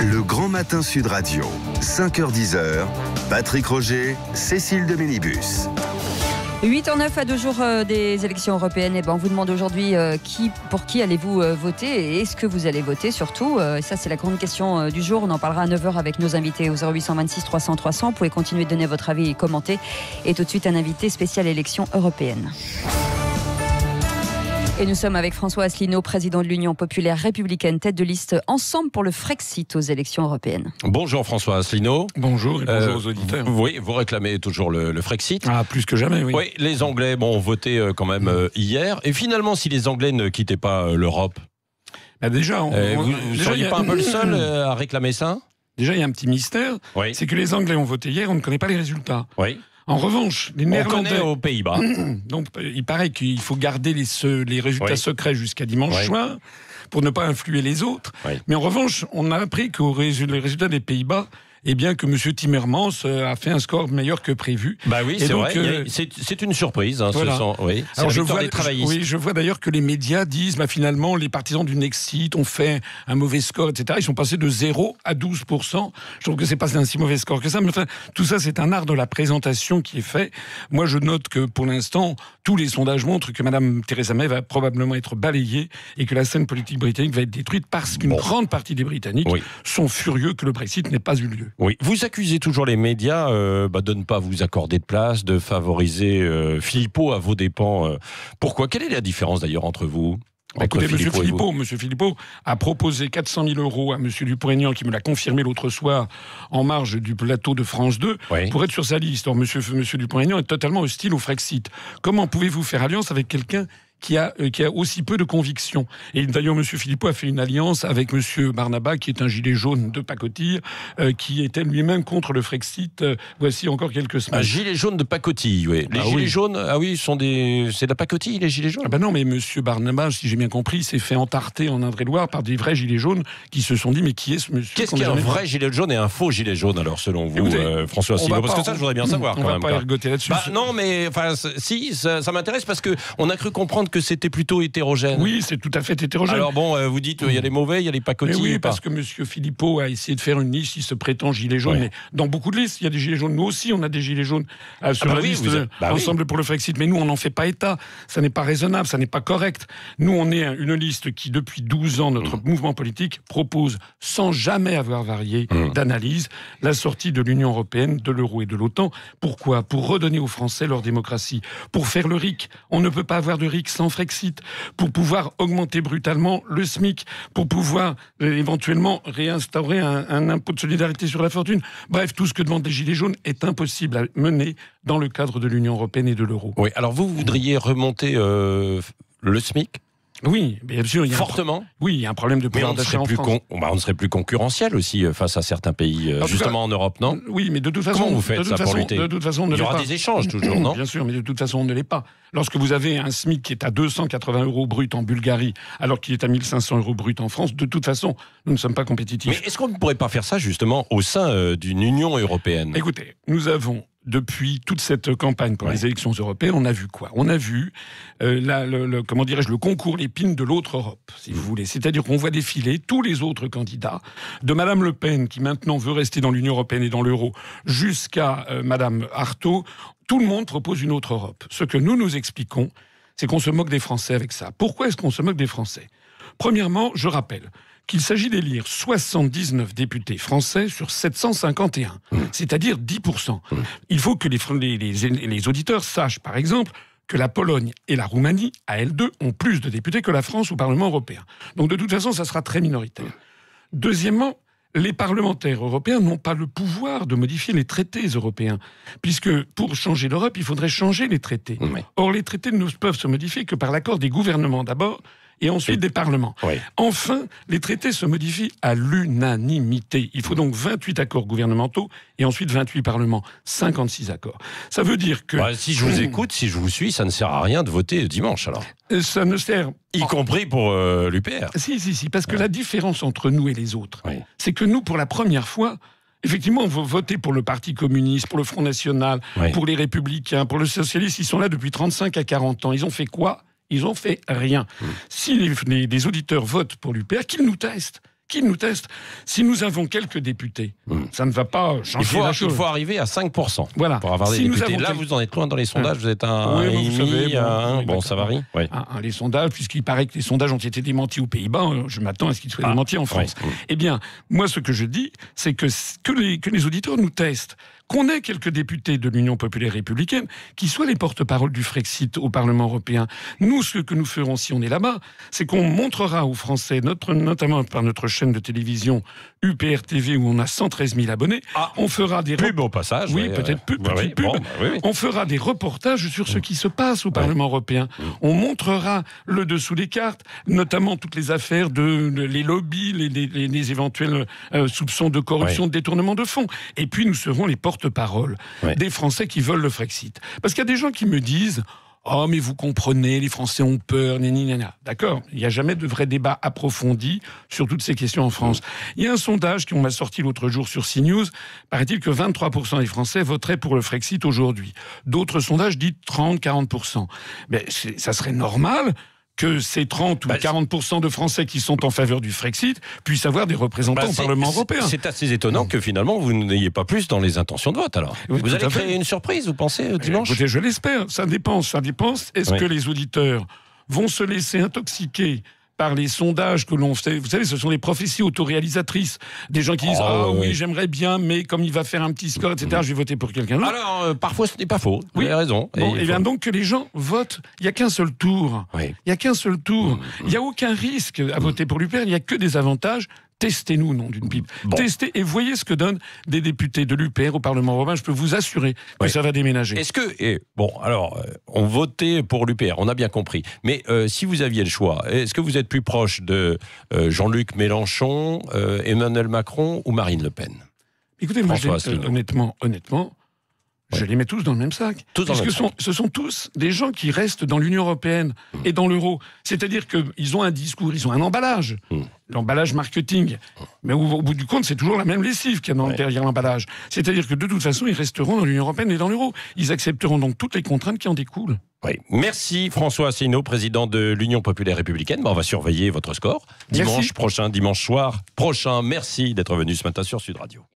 Le Grand Matin Sud Radio, 5h-10h, Patrick Roger, Cécile de Ménibus. 8h09 à 2 jours des élections européennes. Et on vous demande aujourd'hui pour qui allez-vous voter et est-ce que vous allez voter surtout. Ça, c'est la grande question du jour. On en parlera à 9h avec nos invités au 0826 300 300. Vous pouvez continuer de donner votre avis et commenter. Et tout de suite, un invité spécial élections européennes. Et nous sommes avec François Asselineau, président de l'Union populaire républicaine, tête de liste Ensemble pour le Frexit aux élections européennes. Bonjour François Asselineau. Bonjour et bonjour aux auditeurs. Oui, vous réclamez toujours le Frexit. Ah, plus que jamais, oui. Oui, les Anglais ont voté quand même hier. Et finalement, si les Anglais ne quittaient pas l'Europe, déjà, vous ne seriez pas un peu le seul à réclamer ça ? Déjà, il y a un petit mystère. Oui. C'est que les Anglais ont voté hier, on ne connaît pas les résultats. Oui. En revanche, les Néerlandais... Néerlandais... aux Pays-Bas. Donc, il paraît qu'il faut garder les résultats secrets jusqu'à dimanche soir pour ne pas influer les autres. Oui. Mais en revanche, on a appris les résultats des Pays-Bas, eh bien que M. Timmermans a fait un score meilleur que prévu. Bah oui, c'est vrai. C'est une surprise. Hein, voilà. Oui. Alors je vois d'ailleurs que les médias disent, finalement, les partisans du Nexit ont fait un mauvais score, etc. Ils sont passés de 0 à 12%. Je trouve que c'est pas un si mauvais score que ça. Mais enfin, tout ça, c'est un art de la présentation qui est fait. Moi, je note que pour l'instant, tous les sondages montrent que Mme Theresa May va probablement être balayée et que la scène politique britannique va être détruite parce qu'une grande partie des Britanniques sont furieux que le Brexit n'ait pas eu lieu. Oui, vous accusez toujours les médias de ne pas vous accorder de place, de favoriser Philippot à vos dépens. Pourquoi ? Quelle est la différence d'ailleurs entre vous ? Écoutez, M. Philippot a proposé 400 000 € à M. Dupont-Aignan, qui me l'a confirmé l'autre soir en marge du plateau de France 2, pour être sur sa liste. Or, M. Dupont-Aignan est totalement hostile au Frexit. Comment pouvez-vous faire alliance avec quelqu'un qui a aussi peu de conviction? Et d'ailleurs, M. Philippot a fait une alliance avec M. Barnaba, qui est un gilet jaune de pacotille, qui était lui-même contre le Frexit, voici encore quelques semaines. Un gilet jaune de pacotille, oui. Les gilets jaunes, c'est de la pacotille, les gilets jaunes? Non, mais M. Barnaba, si j'ai bien compris, s'est fait entarter en Indre-et-Loire par des vrais gilets jaunes qui se sont dit, mais qui est ce monsieur? Qu'est-ce qu'un vrai gilet jaune et un faux gilet jaune, alors, selon vous, François Asselineau? Parce que ça, je voudrais bien savoir. On ne va pas ergoter là-dessus. Non, mais si, ça m'intéresse parce qu'on a cru comprendre que c'était plutôt hétérogène. Oui, c'est tout à fait hétérogène. Alors vous dites, il y a les mauvais, il y a les pacotilles. Oui, parce que M. Philippot a essayé de faire une liste, il se prétend gilet jaune, mais dans beaucoup de listes, il y a des gilets jaunes. Nous aussi, on a des gilets jaunes sur la liste Ensemble pour le Frexit. Mais nous, on n'en fait pas état. Ça n'est pas raisonnable, ça n'est pas correct. Nous, on est une liste qui, depuis 12 ans, notre mouvement politique propose, sans jamais avoir varié d'analyse, la sortie de l'Union européenne, de l'euro et de l'OTAN. Pourquoi ? Pour redonner aux Français leur démocratie. Pour faire le RIC. On ne peut pas avoir de RIC sans Frexit. Pour pouvoir augmenter brutalement le SMIC, pour pouvoir éventuellement réinstaurer un impôt de solidarité sur la fortune. Bref, tout ce que demandent les Gilets jaunes est impossible à mener dans le cadre de l'Union européenne et de l'euro. Oui, alors vous voudriez remonter le SMIC ? Oui, bien sûr. Fortement. Oui, il y a un problème de pouvoir d'achat en France. On ne serait plus concurrentiel aussi face à certains pays, justement en Europe, non ? Oui, mais de toute façon... Comment vous faites ça pour lutter ? De toute façon, il y aura des échanges toujours, non ? Bien sûr, mais de toute façon, on ne l'est pas. Lorsque vous avez un SMIC qui est à 280 € brut en Bulgarie, alors qu'il est à 1500 € brut en France, de toute façon, nous ne sommes pas compétitifs. Mais est-ce qu'on ne pourrait pas faire ça, justement, au sein d'une Union européenne ? Écoutez, nous avons... Depuis toute cette campagne pour les élections européennes, on a vu quoi ? On a vu, le concours l'épine de l'autre Europe, si vous voulez. C'est-à-dire qu'on voit défiler tous les autres candidats, de Madame Le Pen, qui maintenant veut rester dans l'Union européenne et dans l'euro, jusqu'à Madame Artaud. Tout le monde propose une autre Europe. Ce que nous expliquons, c'est qu'on se moque des Français avec ça. Pourquoi est-ce qu'on se moque des Français ? Premièrement, je rappelle qu'il s'agit d'élire 79 députés français sur 751, c'est-à-dire 10%. Il faut que les auditeurs sachent, par exemple, que la Pologne et la Roumanie, à elles deux, ont plus de députés que la France au Parlement européen. Donc de toute façon, ça sera très minoritaire. Deuxièmement, les parlementaires européens n'ont pas le pouvoir de modifier les traités européens, puisque pour changer l'Europe, il faudrait changer les traités. Or, les traités ne peuvent se modifier que par l'accord des gouvernements d'abord, et ensuite des parlements. Enfin, les traités se modifient à l'unanimité. Il faut donc 28 accords gouvernementaux et ensuite 28 parlements, 56 accords. Ça veut dire que... si je vous écoute, si je vous suis, ça ne sert à rien de voter dimanche, alors. Ça ne sert... Y compris pour l'UPR. Si, parce que la différence entre nous et les autres, c'est que nous, pour la première fois... Effectivement, on va voter pour le Parti communiste, pour le Front National, pour les Républicains, pour le Socialiste. Ils sont là depuis 35 à 40 ans. Ils ont fait quoi ? Ils ont fait rien. Si les auditeurs votent pour l'UPR, qu'ils nous testent. qu'ils nous testent. Si nous avons quelques députés, ça ne va pas changer la chose. Il faut arriver à 5% voilà. pour avoir des députés. Là, vous en êtes loin dans les sondages. Vous êtes à oui, vous savez, ça varie. Oui. Les sondages, puisqu'il paraît que les sondages ont été démentis aux Pays-Bas, je m'attends à ce qu'ils soient démentis en France. Oui. Eh bien, moi, ce que je dis, c'est que les auditeurs nous testent, qu'on ait quelques députés de l'Union populaire républicaine qui soient les porte-parole du Frexit au Parlement européen. Nous, ce que nous ferons si on est là-bas, c'est qu'on montrera aux Français, notamment par notre chaîne de télévision UPR TV, où on a 113 000 abonnés, on fera des... Plus beau passage. Oui, peut-être plus petite pub. On fera des reportages sur ce qui se passe au Parlement européen. On montrera le dessous des cartes, notamment toutes les affaires les lobbies, les éventuels soupçons de corruption, de détournement de fonds. Et puis nous serons les porte-parole des Français qui veulent le Frexit. Parce qu'il y a des gens qui me disent « Oh, mais vous comprenez, les Français ont peur, nanana. » D'accord, il n'y a jamais de vrai débat approfondi sur toutes ces questions en France. Il y a un sondage qu'on m'a sorti l'autre jour sur CNews. Paraît-il que 23% des Français voteraient pour le Frexit aujourd'hui. D'autres sondages disent 30-40%. Mais ça serait normal que ces 30 ou 40% de Français qui sont en faveur du Frexit puissent avoir des représentants au Parlement européen. C'est assez étonnant que finalement vous n'ayez pas plus dans les intentions de vote alors. Vous allez créer une surprise, vous pensez, dimanche ? Écoutez, je l'espère, ça dépend. Est-ce que les auditeurs vont se laisser intoxiquer par les sondages que l'on fait? Vous savez, ce sont des prophéties autoréalisatrices. Des gens qui disent « Ah oui, j'aimerais bien, mais comme il va faire un petit score, etc., je vais voter pour quelqu'un d'autre. » Alors, parfois, ce n'est pas faux. Vous avez raison. Et bien donc que les gens votent. Il n'y a qu'un seul tour. Il n'y a qu'un seul tour. Il n'y a aucun risque à voter pour l'UPR. Il n'y a que des avantages. Testez-nous, nom d'une pipe. Testez et voyez ce que donnent des députés de l'UPR au Parlement européen. Je peux vous assurer que ça va déménager. Est-ce que... on votait pour l'UPR, on a bien compris. Mais si vous aviez le choix, est-ce que vous êtes plus proche de Jean-Luc Mélenchon, Emmanuel Macron ou Marine Le Pen ? Écoutez, moi, honnêtement, je les mets tous dans le même sac. Ce sont tous des gens qui restent dans l'Union européenne et dans l'euro. C'est-à-dire qu'ils ont un discours, ils ont un emballage. L'emballage marketing. Mais au bout du compte, c'est toujours la même lessive qu'il y a derrière l'emballage. C'est-à-dire que de toute façon, ils resteront dans l'Union européenne et dans l'euro. Ils accepteront donc toutes les contraintes qui en découlent. Oui. Merci François Asselineau, président de l'Union populaire républicaine. On va surveiller votre score dimanche soir prochain. Merci d'être venu ce matin sur Sud Radio.